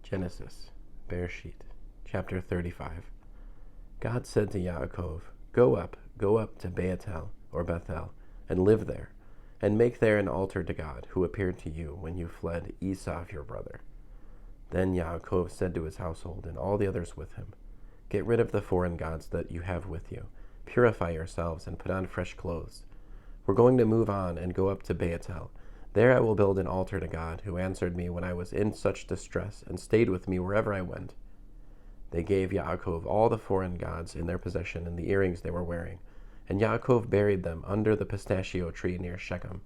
Genesis, Bereshit, chapter 35. God said to Yaakov, Go up to Bethel, or Bethel, and live there, and make there an altar to God, who appeared to you when you fled Esau your brother. Then Yaakov said to his household and all the others with him, Get rid of the foreign gods that you have with you, purify yourselves, and put on fresh clothes. We're going to move on and go up to Bethel. There I will build an altar to God, who answered me when I was in such distress, and stayed with me wherever I went. They gave Yaakov all the foreign gods in their possession and the earrings they were wearing, and Yaakov buried them under the pistachio tree near Shechem.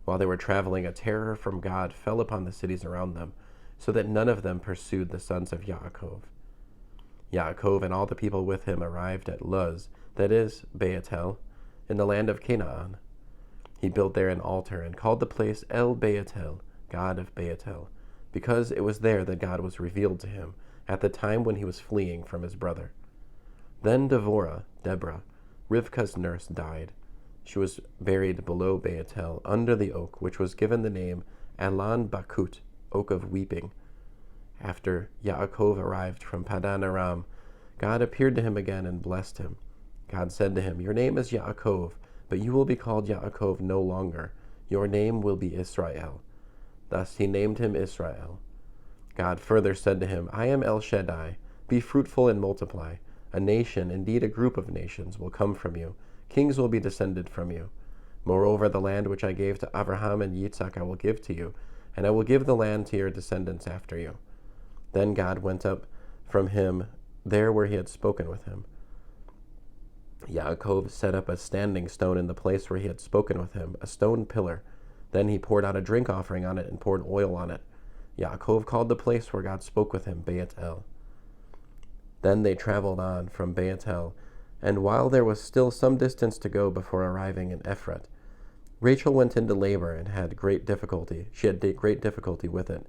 While they were traveling, a terror from God fell upon the cities around them, so that none of them pursued the sons of Yaakov. Yaakov and all the people with him arrived at Luz, that is, Bethel, in the land of Canaan. He built there an altar and called the place El Bethel, God of Bethel, because it was there that God was revealed to him at the time when he was fleeing from his brother. Then Deborah, Rivka's nurse, died. She was buried below Bethel, under the oak, which was given the name Alon Bakut, Oak of Weeping. After Yaakov arrived from Padan Aram, God appeared to him again and blessed him. God said to him, Your name is Yaakov, but you will be called Yaakov no longer. Your name will be Israel. Thus he named him Israel. God further said to him, I am El Shaddai. Be fruitful and multiply. A nation, indeed a group of nations, will come from you. Kings will be descended from you. Moreover, the land which I gave to Abraham and Yitzhak I will give to you, and I will give the land to your descendants after you. Then God went up from him there where he had spoken with him. Yaakov set up a standing stone in the place where he had spoken with him, a stone pillar. Then he poured out a drink offering on it and poured oil on it. Yaakov called the place where God spoke with him Bethel. Then they traveled on from Bethel, and while there was still some distance to go before arriving in Ephrat, Rachel went into labor and had great difficulty. She had great difficulty with it.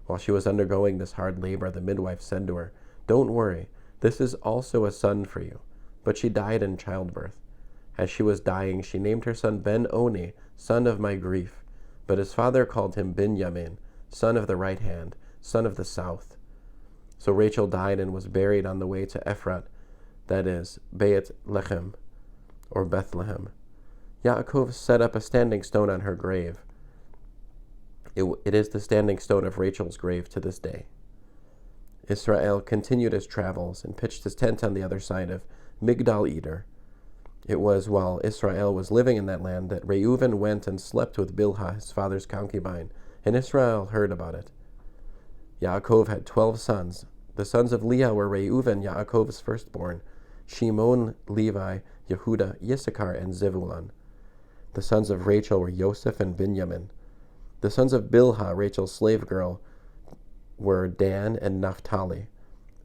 While she was undergoing this hard labor, the midwife said to her, Don't worry, this is also a son for you. But she died in childbirth. As she was dying, she named her son Ben-Oni, son of my grief. But his father called him Binyamin, son of the right hand, son of the south. So Rachel died and was buried on the way to Ephrat, that is, Beit Lechem, or Bethlehem. Yaakov set up a standing stone on her grave. It is the standing stone of Rachel's grave to this day. Israel continued his travels and pitched his tent on the other side of Migdal Eder. It was while Israel was living in that land that Reuven went and slept with Bilhah, his father's concubine, and Israel heard about it. Yaakov had 12 sons. The sons of Leah were Reuven, Yaakov's firstborn, Shimon, Levi, Yehudah, Issachar, and Zebulun. The sons of Rachel were Joseph and Binyamin. The sons of Bilhah, Rachel's slave girl, were Dan and Naphtali.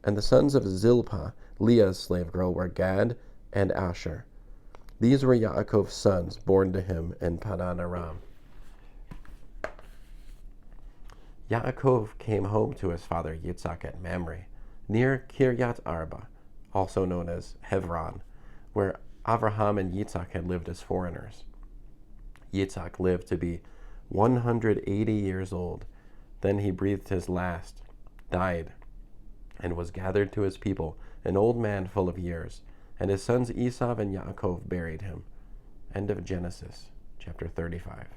And the sons of Zilpah, Leah's slave girl, were Gad and Asher. These were Yaakov's sons, born to him in Padan Aram. Yaakov came home to his father Yitzhak at Mamre, near Kiryat Arba, also known as Hebron, where Avraham and Yitzhak had lived as foreigners. Yitzhak lived to be 180 years old. Then he breathed his last, died, and was gathered to his people, an old man full of years, and his sons Esau and Yaakov buried him. End of Genesis, chapter 35.